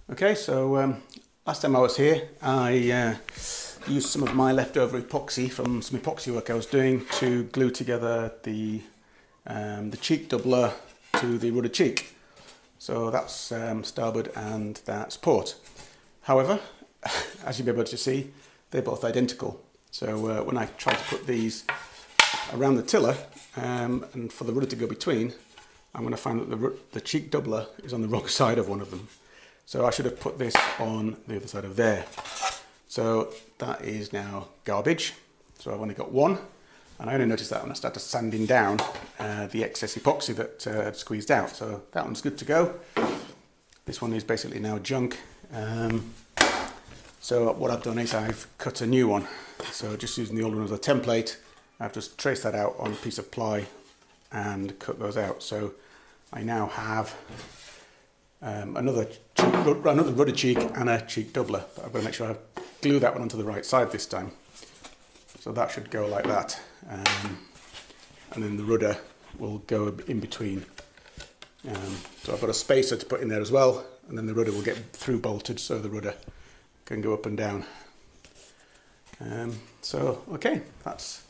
Okay, so last time I was here, I used some of my leftover epoxy from some epoxy work I was doing to glue together the cheek doubler to the rudder cheek. So that's starboard and that's port. However, as you'll be able to see, they're both identical. So when I try to put these around the tiller and for the rudder to go between, I'm going to find that the cheek doubler is on the wrong side of one of them. So I should have put this on the other side of there. So that is now garbage. So I've only got one. And I only noticed that when I started sanding down the excess epoxy that had squeezed out. So that one's good to go. This one is basically now junk. So what I've done is I've cut a new one. So just using the old one as a template, I've just traced that out on a piece of ply and cut those out. So I now have another rudder cheek and a cheek doubler. But I've got to make sure I glue that one onto the right side this time. So that should go like that. And then the rudder will go in between. So I've got a spacer to put in there as well. And then the rudder will get through bolted so the rudder can go up and down. So okay, that's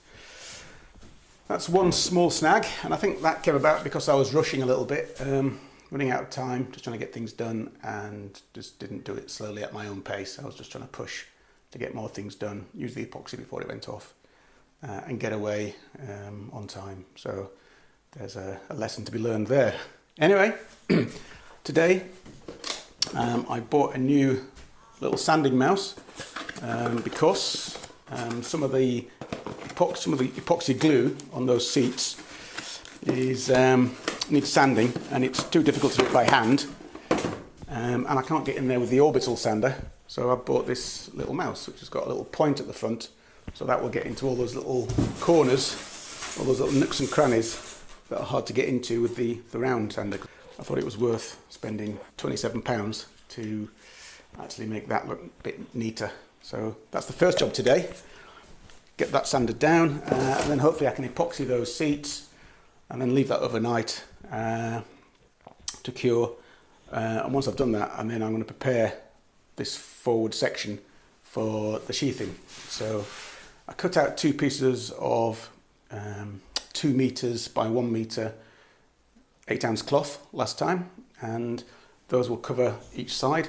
one small snag, and I think that came about because I was rushing a little bit, running out of time, just trying to get things done, and just didn't do it slowly at my own pace. I was just trying to push to get more things done, use the epoxy before it went off, and get away on time. So there's a lesson to be learned there. Anyway, today I bought a new little sanding mouse because some of the epoxy glue on those seats needs sanding, and it's too difficult to do it by hand, and I can't get in there with the orbital sander. So I've bought this little mouse which has got a little point at the front, so that will get into all those little corners, all those little nooks and crannies that are hard to get into with the round sander. I thought it was worth spending £27 to actually make that look a bit neater. So that's the first job today. Get that sanded down, and then hopefully I can epoxy those seats and then leave that overnight to cure. And once I've done that, and then I'm going to prepare this forward section for the sheathing. So I cut out two pieces of 2 meters by 1 meter 8-ounce cloth last time, and those will cover each side.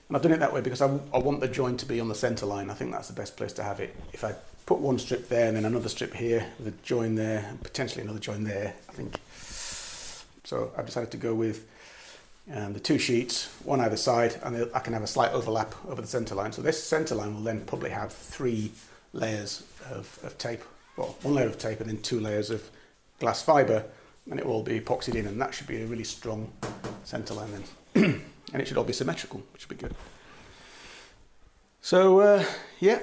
And I've done it that way because I want the join to be on the centre line. I think that's the best place to have it. If I put one strip there and then another strip here with a join there and potentially another join there, I think. So I've decided to go with the 2 sheets, one either side, and I can have a slight overlap over the centre line. So this centre line will then probably have 3 layers of tape. Well, 1 layer of tape and then 2 layers of glass fibre, and it will all be epoxied in, and that should be a really strong centre line then. And it should all be symmetrical, which would be good. So yeah,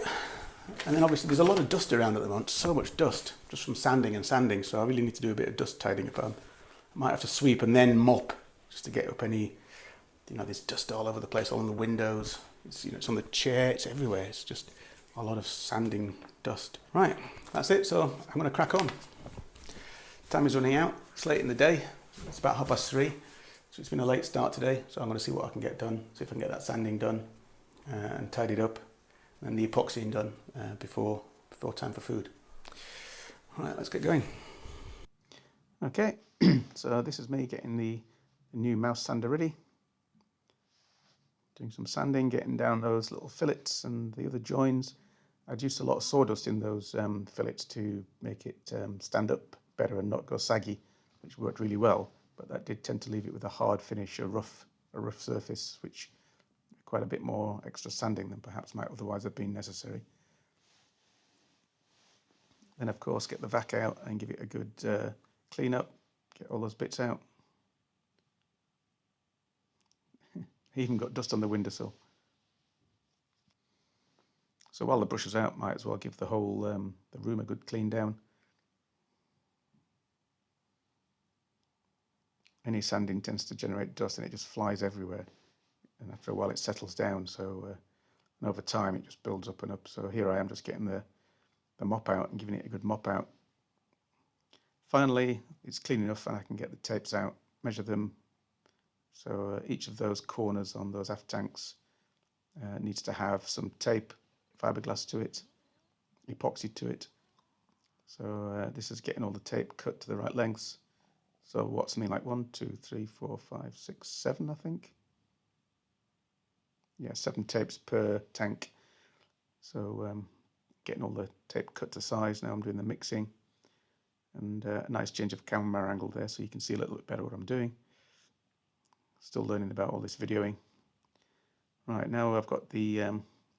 and then obviously there's a lot of dust around at the moment, so much dust, just from sanding and sanding, so I really need to do a bit of dust tidying up. I might have to sweep and then mop, just to get up any, there's dust all over the place, all on the windows, it's on the chair, it's everywhere, it's just a lot of sanding dust. Right, that's it, so I'm going to crack on. Time is running out, it's late in the day, it's about 3:30. So it's been a late start today, so I'm going to see what I can get done, see if I can get that sanding done and tidied up, and the epoxying done before time for food. All right, let's get going. Okay, so this is me getting the new mouse sander ready. Doing some sanding, getting down those little fillets and the other joins. I'd used a lot of sawdust in those fillets to make it stand up better and not go saggy, which worked really well. But that did tend to leave it with a hard finish, a rough surface, which quite a bit more extra sanding than perhaps might otherwise have been necessary. Then of course get the vac out and give it a good clean up, get all those bits out. Even got dust on the windowsill. So while the brush is out, might as well give the whole the room a good clean down. Any sanding tends to generate dust and it just flies everywhere, and after a while it settles down, so and over time it just builds up and up. So here I am just getting the mop out and giving it a good mop out. Finally it's clean enough and I can get the tapes out, measure them, So each of those corners on those aft tanks needs to have some tape, fiberglass to it, epoxy to it. So this is getting all the tape cut to the right lengths. So what, something like 1, 2, 3, 4, 5, 6, 7, I think. Yeah, 7 tapes per tank. So getting all the tape cut to size. Now I'm doing the mixing, and a nice change of camera angle there so you can see a little bit better what I'm doing. Still learning about all this videoing. Right, now I've got the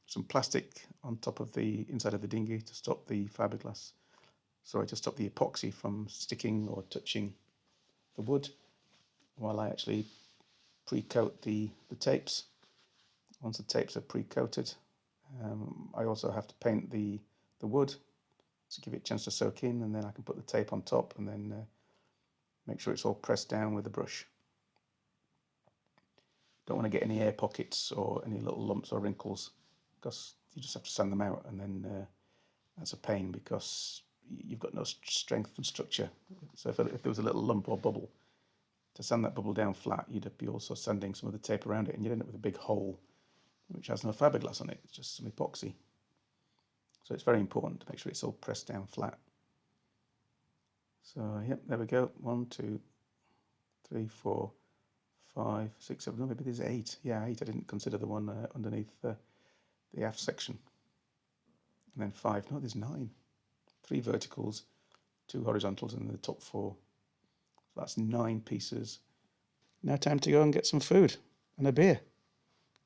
some plastic on top of the inside of the dinghy to stop the fiberglass. Sorry, to stop the epoxy from sticking or touching the wood while I actually pre-coat the tapes. Once the tapes are pre-coated, I also have to paint the wood to give it a chance to soak in, and then I can put the tape on top and then make sure it's all pressed down with a brush. Don't want to get any air pockets or any little lumps or wrinkles, because you just have to sand them out, and then that's a pain because you've got no strength and structure. So if there was a little lump or bubble, to sand that bubble down flat, you'd be also sanding some of the tape around it, and you'd end up with a big hole which has no fiberglass on it. It's just some epoxy. So it's very important to make sure it's all pressed down flat. So yep, there we go. 1, 2, 3, 4, 5, 6, 7. No, maybe there's 8. Yeah, 8. I didn't consider the one underneath the aft section. And then 5. No, there's 9. 3 verticals, 2 horizontals, and then the top 4. So that's 9 pieces. Now time to go and get some food and a beer.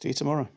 See you tomorrow.